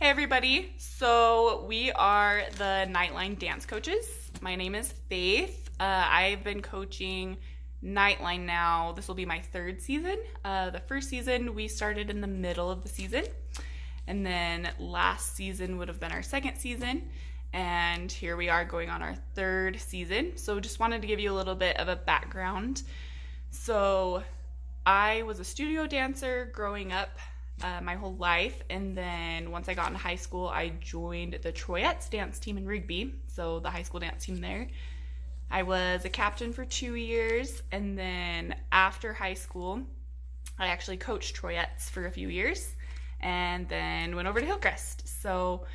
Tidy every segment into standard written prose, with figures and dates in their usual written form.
Hey everybody, so we are the Knightline dance coaches. My name is Faith. I've been coaching Knightline now. This will be my third season. The first season we started in the middle of the season, and then last season would have been our second season, and here we are going on our third season. So just wanted to give you a little bit of a background. So I was a studio dancer growing up my whole life, and then once I got into high school I joined the Tryouts dance team in Rigby, so the high school dance team there. I was a captain for 2 years, and then after high school I actually coached Tryouts for a few years and then went over to Hillcrest. So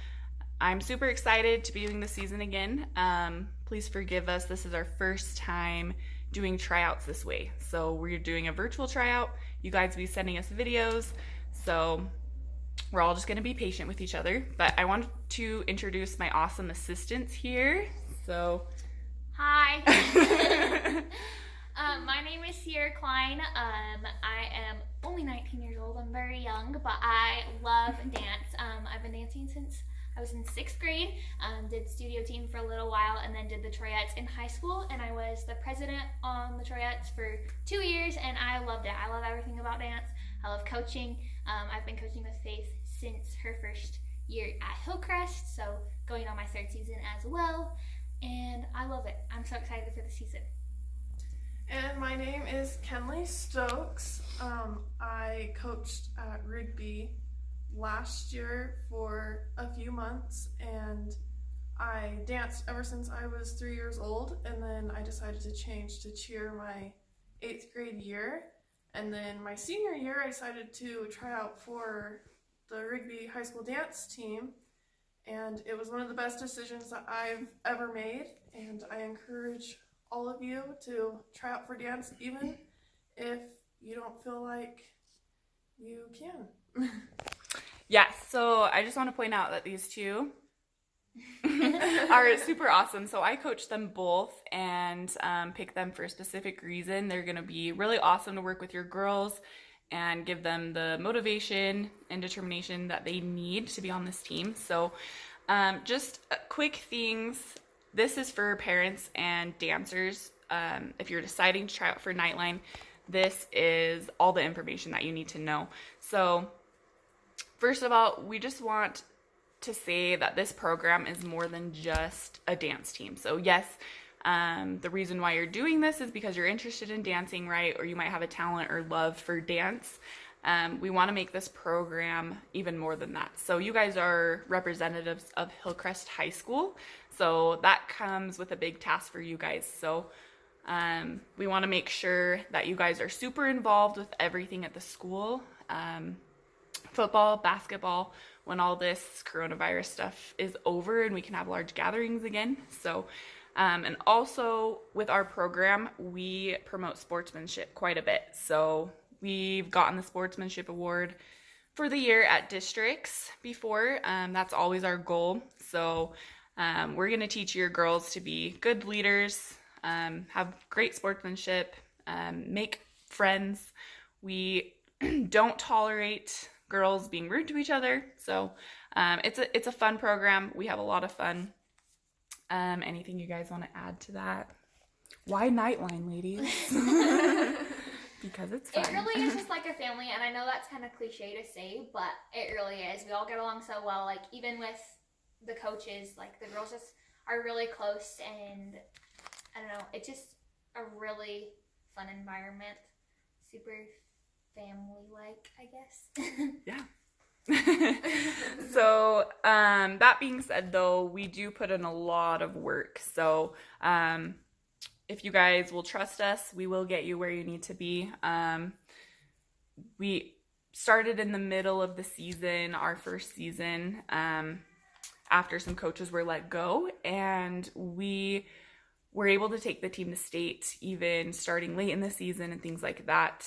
I'm super excited to be doing this season again. Please forgive us, this is our first time doing tryouts this way. So we're doing a virtual tryout. You guys will be sending us videos. So we're all just gonna be patient with each other. But I wanted to introduce my awesome assistants here. So, hi. My name is Sierra Klein. I am only 19 years old. I'm very young, but I love dance. I've been dancing since I was in 6th grade. Did studio team for a little while, and then did the tryouts in high school. And I was the president on the tryouts for 2 years, and I loved it. I love everything about dance. I love coaching. I've been coaching with Faith since her first year at Hillcrest, so going on my third season as well, and I love it. I'm so excited for the season. And my name is Kenley Stokes. I coached at Rigby last year for a few months, and I danced ever since I was 3 years old, and then I decided to change to cheer my 8th grade year. And then my senior year, I decided to try out for the Rigby High School dance team, and it was one of the best decisions that I've ever made, and I encourage all of you to try out for dance, even if you don't feel like you can. yeah, so I just want to point out that these two are super awesome. So I coach them both and pick them for a specific reason. They're going to be really awesome to work with your girls and give them the motivation and determination that they need to be on this team. So just quick things. This is for parents and dancers. If you're deciding to try out for Knightline, this is all the information that you need to know. So first of all, we just want to say that this program is more than just a dance team. So yes, the reason why you're doing this is because you're interested in dancing, right? Or you might have a talent or love for dance. We want to make this program even more than that. So you guys are representatives of Hillcrest High School. So that comes with a big task for you guys. So we want to make sure that you guys are super involved with everything at the school. Football, basketball, when all this coronavirus stuff is over and we can have large gatherings again. So, and also with our program, we promote sportsmanship quite a bit. So we've gotten the sportsmanship award for the year at districts before. That's always our goal. So we're going to teach your girls to be good leaders, have great sportsmanship, make friends. We don't tolerate girls being rude to each other. So it's a fun program. We have a lot of fun. Anything you guys want to add to that? Why Knightline, ladies? Because it's fun. It really is just like a family, and I know that's kind of cliche to say, but it really is. We all get along so well. Like, even with the coaches, like, the girls just are really close, and I don't know, it's just a really fun environment. Super family-like, I guess. Yeah. So that being said, though, we do put in a lot of work. So if you guys will trust us, we will get you where you need to be. We started in the middle of the season, our first season, after some coaches were let go, and we were able to take the team to state even starting late in the season and things like that.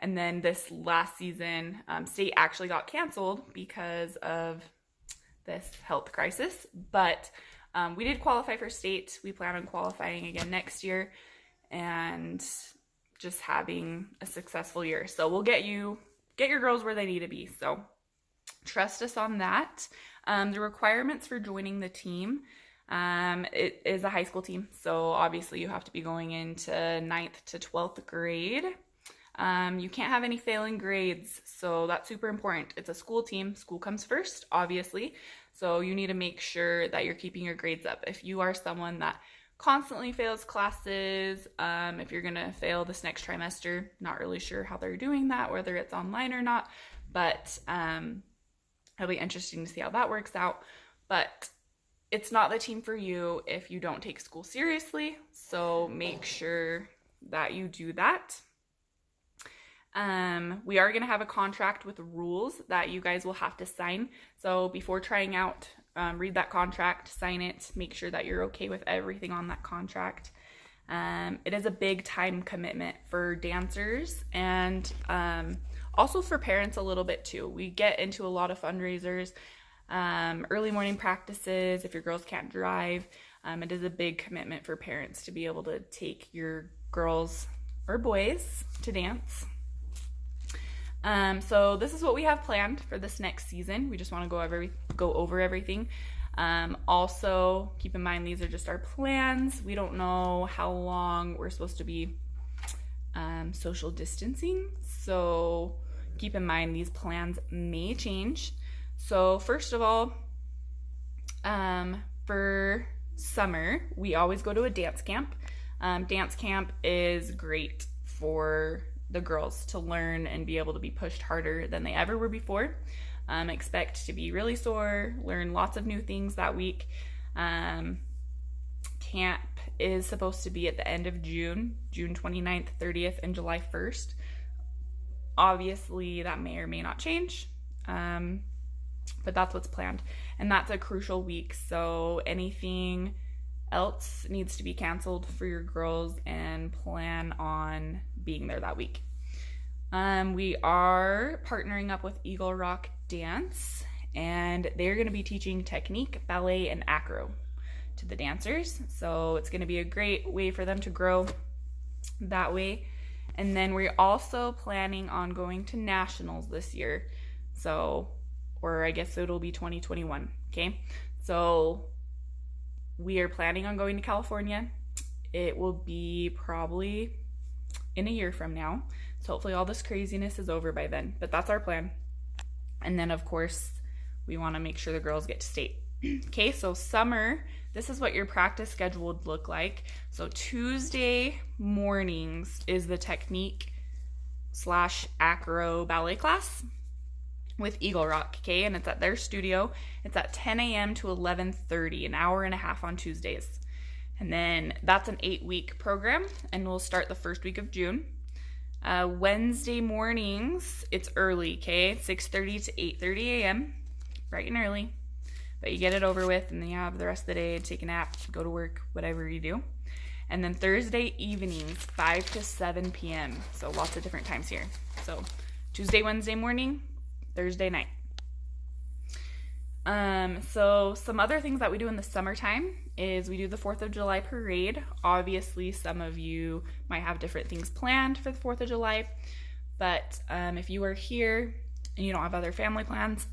And then this last season, state actually got canceled because of this health crisis. But we did qualify for state. We plan on qualifying again next year and just having a successful year. So we'll get your girls where they need to be. So trust us on that. The requirements for joining the team, it is a high school team, so obviously you have to be going into 9th to 12th grade. You can't have any failing grades, so that's super important. It's a school team. School comes first, obviously, so you need to make sure that you're keeping your grades up. If you are someone that constantly fails classes, if you're gonna fail this next trimester, not really sure how they're doing that, whether it's online or not, but it'll be interesting to see how that works out. But it's not the team for you if you don't take school seriously, so make sure that you do that. We are going to have a contract with rules that you guys will have to sign. So before trying out, read that contract, sign it, make sure that you're okay with everything on that contract. It is a big time commitment for dancers and also for parents a little bit too. We get into a lot of fundraisers, early morning practices, if your girls can't drive. It is a big commitment for parents to be able to take your girls or boys to dance. So this is what we have planned for this next season. We just want to go over everything. Also, keep in mind these are just our plans. We don't know how long we're supposed to be social distancing. So keep in mind these plans may change. So first of all, for summer, we always go to a dance camp. Dance camp is great for the girls to learn and be able to be pushed harder than they ever were before. Expect to be really sore, learn lots of new things that week. Camp is supposed to be at the end of June 29th, 30th, and July 1st. Obviously, that may or may not change, but that's what's planned. And that's a crucial week, so anything else needs to be canceled for your girls and plan on being there that week. We are partnering up with Eagle Rock Dance, and they're going to be teaching technique, ballet, and acro to the dancers. So it's going to be a great way for them to grow that way. And then we're also planning on going to nationals this year. So, or I guess it'll be 2021. Okay. So we are planning on going to California. It will be probably in a year from now. So hopefully all this craziness is over by then, but that's our plan. And then of course, we want to make sure the girls get to state. Okay, so summer, this is what your practice schedule would look like. So Tuesday mornings is the technique / acro ballet class with Eagle Rock, okay? And it's at their studio. It's at 10 a.m. to 11:30, an hour and a half on Tuesdays. And then that's an 8-week program, and we'll start the first week of June. Wednesday mornings, it's early, okay? 6:30 to 8:30 a.m., bright and early. But you get it over with, and then you have the rest of the day, take a nap, go to work, whatever you do. And then Thursday evenings, 5 to 7 p.m. So lots of different times here. So Tuesday, Wednesday morning, Thursday night. So some other things that we do in the summertime is we do the 4th of July parade. Obviously, some of you might have different things planned for the 4th of July, but if you are here and you don't have other family plans,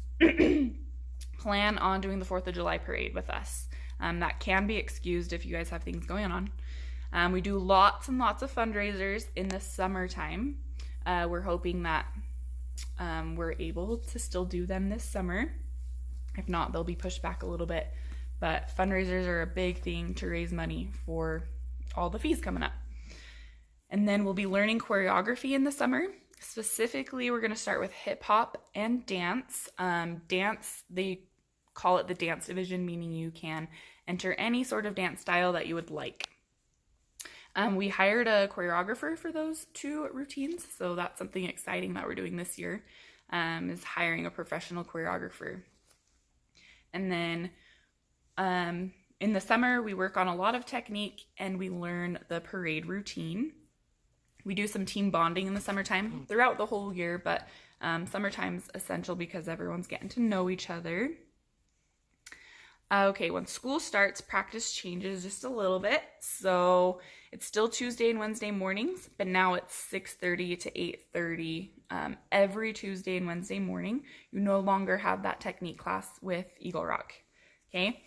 plan on doing the 4th of July parade with us. That can be excused if you guys have things going on. We do lots and lots of fundraisers in the summertime. We're hoping that we're able to still do them this summer. If not, they'll be pushed back a little bit. But fundraisers are a big thing to raise money for all the fees coming up. And then we'll be learning choreography in the summer. Specifically, we're going to start with hip hop and dance. Dance, they call it the dance division, meaning you can enter any sort of dance style that you would like. We hired a choreographer for those 2 routines, so that's something exciting that we're doing this year, is hiring a professional choreographer. And then in the summer, we work on a lot of technique and we learn the parade routine. We do some team bonding in the summertime throughout the whole year, but summertime's essential because everyone's getting to know each other. Okay, when school starts, practice changes just a little bit. So It's still Tuesday and Wednesday mornings, but now it's 6:30 to 8:30 every Tuesday and Wednesday morning. You no longer have that technique class with Eagle Rock. Okay.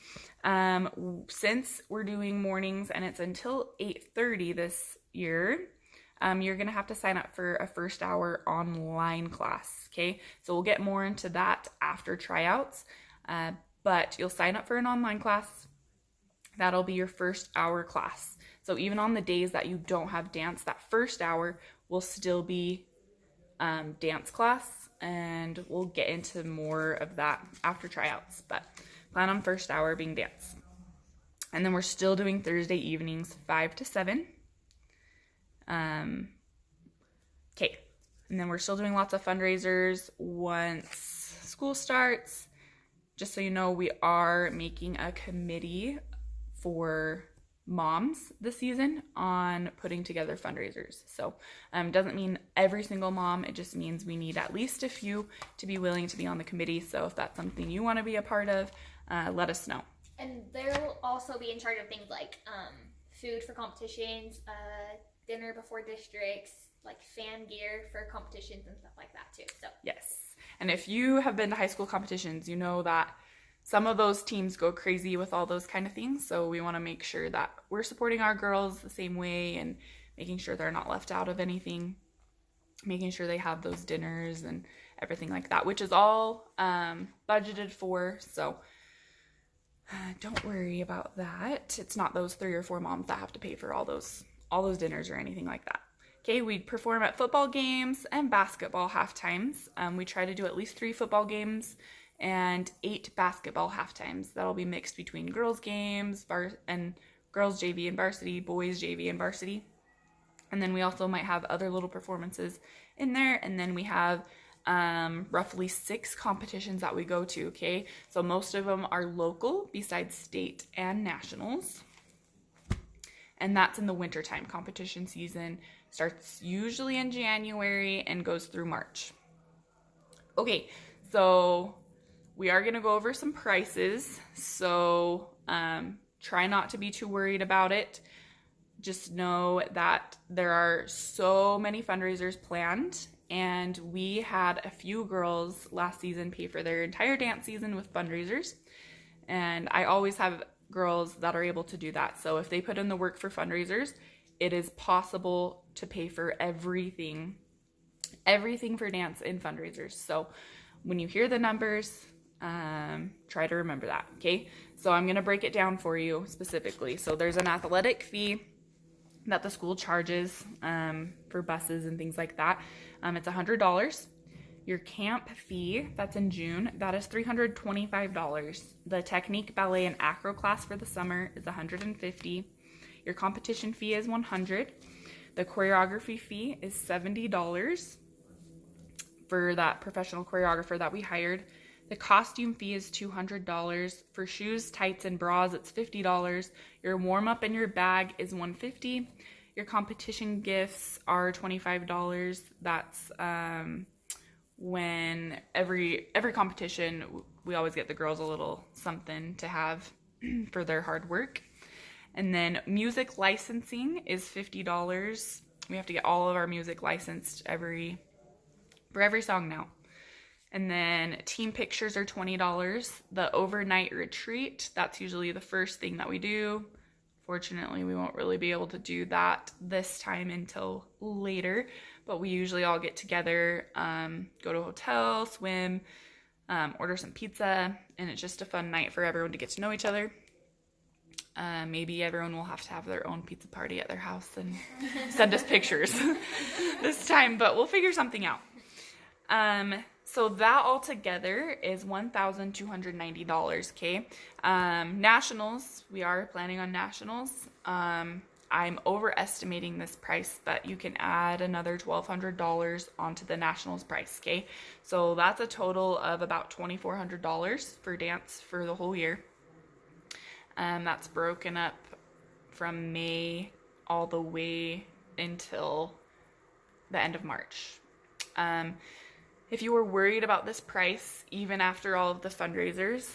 Since we're doing mornings and it's until 8:30 this year, you're going to have to sign up for a first hour online class. Okay. So we'll get more into that after tryouts. But you'll sign up for an online class. That'll be your first hour class. So even on the days that you don't have dance, that first hour will still be dance class, and we'll get into more of that after tryouts, but plan on first hour being dance. And then we're still doing Thursday evenings, 5 to 7. Okay, and then we're still doing lots of fundraisers once school starts. Just so you know, we are making a committee for moms this season on putting together fundraisers. So doesn't mean every single mom, it just means we need at least a few to be willing to be on the committee. So if that's something you want to be a part of, let us know. And they'll also be in charge of things like food for competitions, dinner before districts, like fan gear for competitions and stuff like that too. So yes. And if you have been to high school competitions, you know that some of those teams go crazy with all those kind of things. So we want to make sure that we're supporting our girls the same way and making sure they're not left out of anything, making sure they have those dinners and everything like that, which is all budgeted for. So don't worry about that. It's not those 3 or 4 moms that have to pay for all those dinners or anything like that. Okay, we perform at football games and basketball half times. We try to do at least 3 football games and 8 basketball half times. That'll be mixed between girls games and girls JV and varsity, boys JV and varsity. And then we also might have other little performances in there. And then we have roughly 6 competitions that we go to, okay? So most of them are local besides state and nationals. And that's in the wintertime. Competition season starts usually in January and goes through March. Okay, so we are going to go over some prices. So try not to be too worried about it. Just know that there are so many fundraisers planned, and we had a few girls last season pay for their entire dance season with fundraisers. And I always have girls that are able to do that. So if they put in the work for fundraisers, it is possible to pay for everything for dance in fundraisers. So when you hear the numbers, try to remember that. Okay, so I'm going to break it down for you specifically. So there's an athletic fee that the school charges for buses and things like that. It's $100. Your camp fee, that's in June, that is $325. The technique, ballet, and acro class for the summer is $150. Your competition fee is $100. The choreography fee is $70 for that professional choreographer that we hired. The costume fee is $200. For shoes, tights, and bras, it's $50. Your warm-up and your bag is $150. Your competition gifts are $25. That's when every competition, we always get the girls a little something to have for their hard work. And then music licensing is $50. We have to get all of our music licensed for every song now. And then team pictures are $20. The overnight retreat, that's usually the first thing that we do. Fortunately, we won't really be able to do that this time until later, but we usually all get together, go to a hotel, swim, order some pizza, and it's just a fun night for everyone to get to know each other. Maybe everyone will have to have their own pizza party at their house and send us pictures this time, but we'll figure something out. So that all together is $1,290, okay? Nationals, we are planning on nationals. I'm overestimating this price, but you can add another $1,200 onto the nationals price, okay? So that's a total of about $2,400 for dance for the whole year. That's broken up from May all the way until the end of March. If you were worried about this price, even after all of the fundraisers,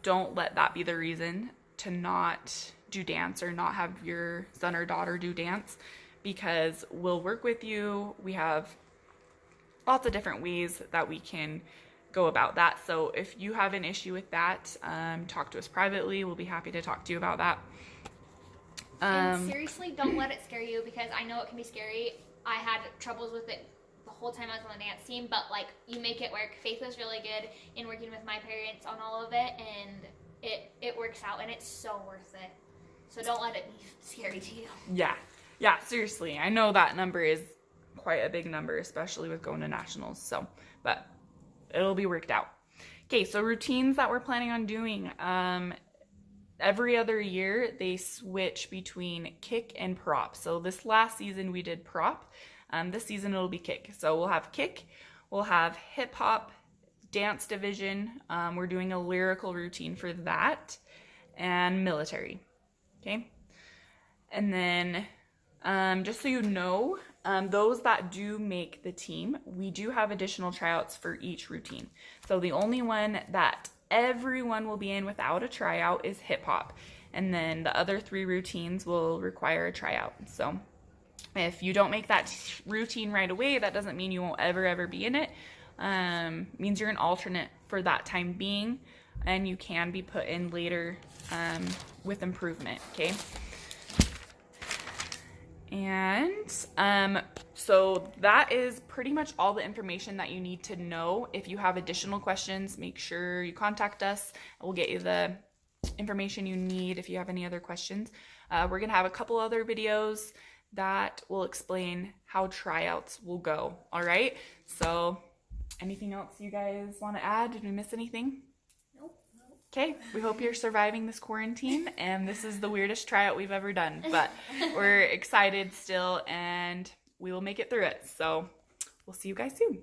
don't let that be the reason to not do dance or not have your son or daughter do dance, because we'll work with you. We have lots of different ways that we can go about that. So if you have an issue with that, talk to us privately. We'll be happy to talk to you about that. And seriously, don't let it scare you, because I know it can be scary. I had troubles with it the whole time I was on the dance team, but like, you make it work. Faith was really good in working with my parents on all of it, and it works out, and it's so worth it. So don't let it be scary to you. Yeah, seriously. I know that number is quite a big number, especially with going to nationals. So, but it'll be worked out. Okay, so routines that we're planning on doing. Every other year, they switch between kick and prop. So this last season, we did prop. This season, it'll be kick. So we'll have kick, we'll have hip hop, dance division. We're doing a lyrical routine for that, and military. Okay. And then, just so you know, those that do make the team, we do have additional tryouts for each routine. So the only one that everyone will be in without a tryout is hip hop. And then the other 3 routines will require a tryout. So if you don't make that routine right away, that doesn't mean you won't ever be in it. Means you're an alternate for that time being, and you can be put in later with improvement, okay? And so that is pretty much all the information that you need to know. If you have additional questions, make sure you contact us. We'll get you the information you need if you have any other questions. We're going to have a couple other videos that will explain how tryouts will go. All right. So anything else you guys want to add? Did we miss anything? Nope. Okay, we hope you're surviving this quarantine, and this is the weirdest tryout we've ever done, but we're excited still, and we will make it through it. So we'll see you guys soon.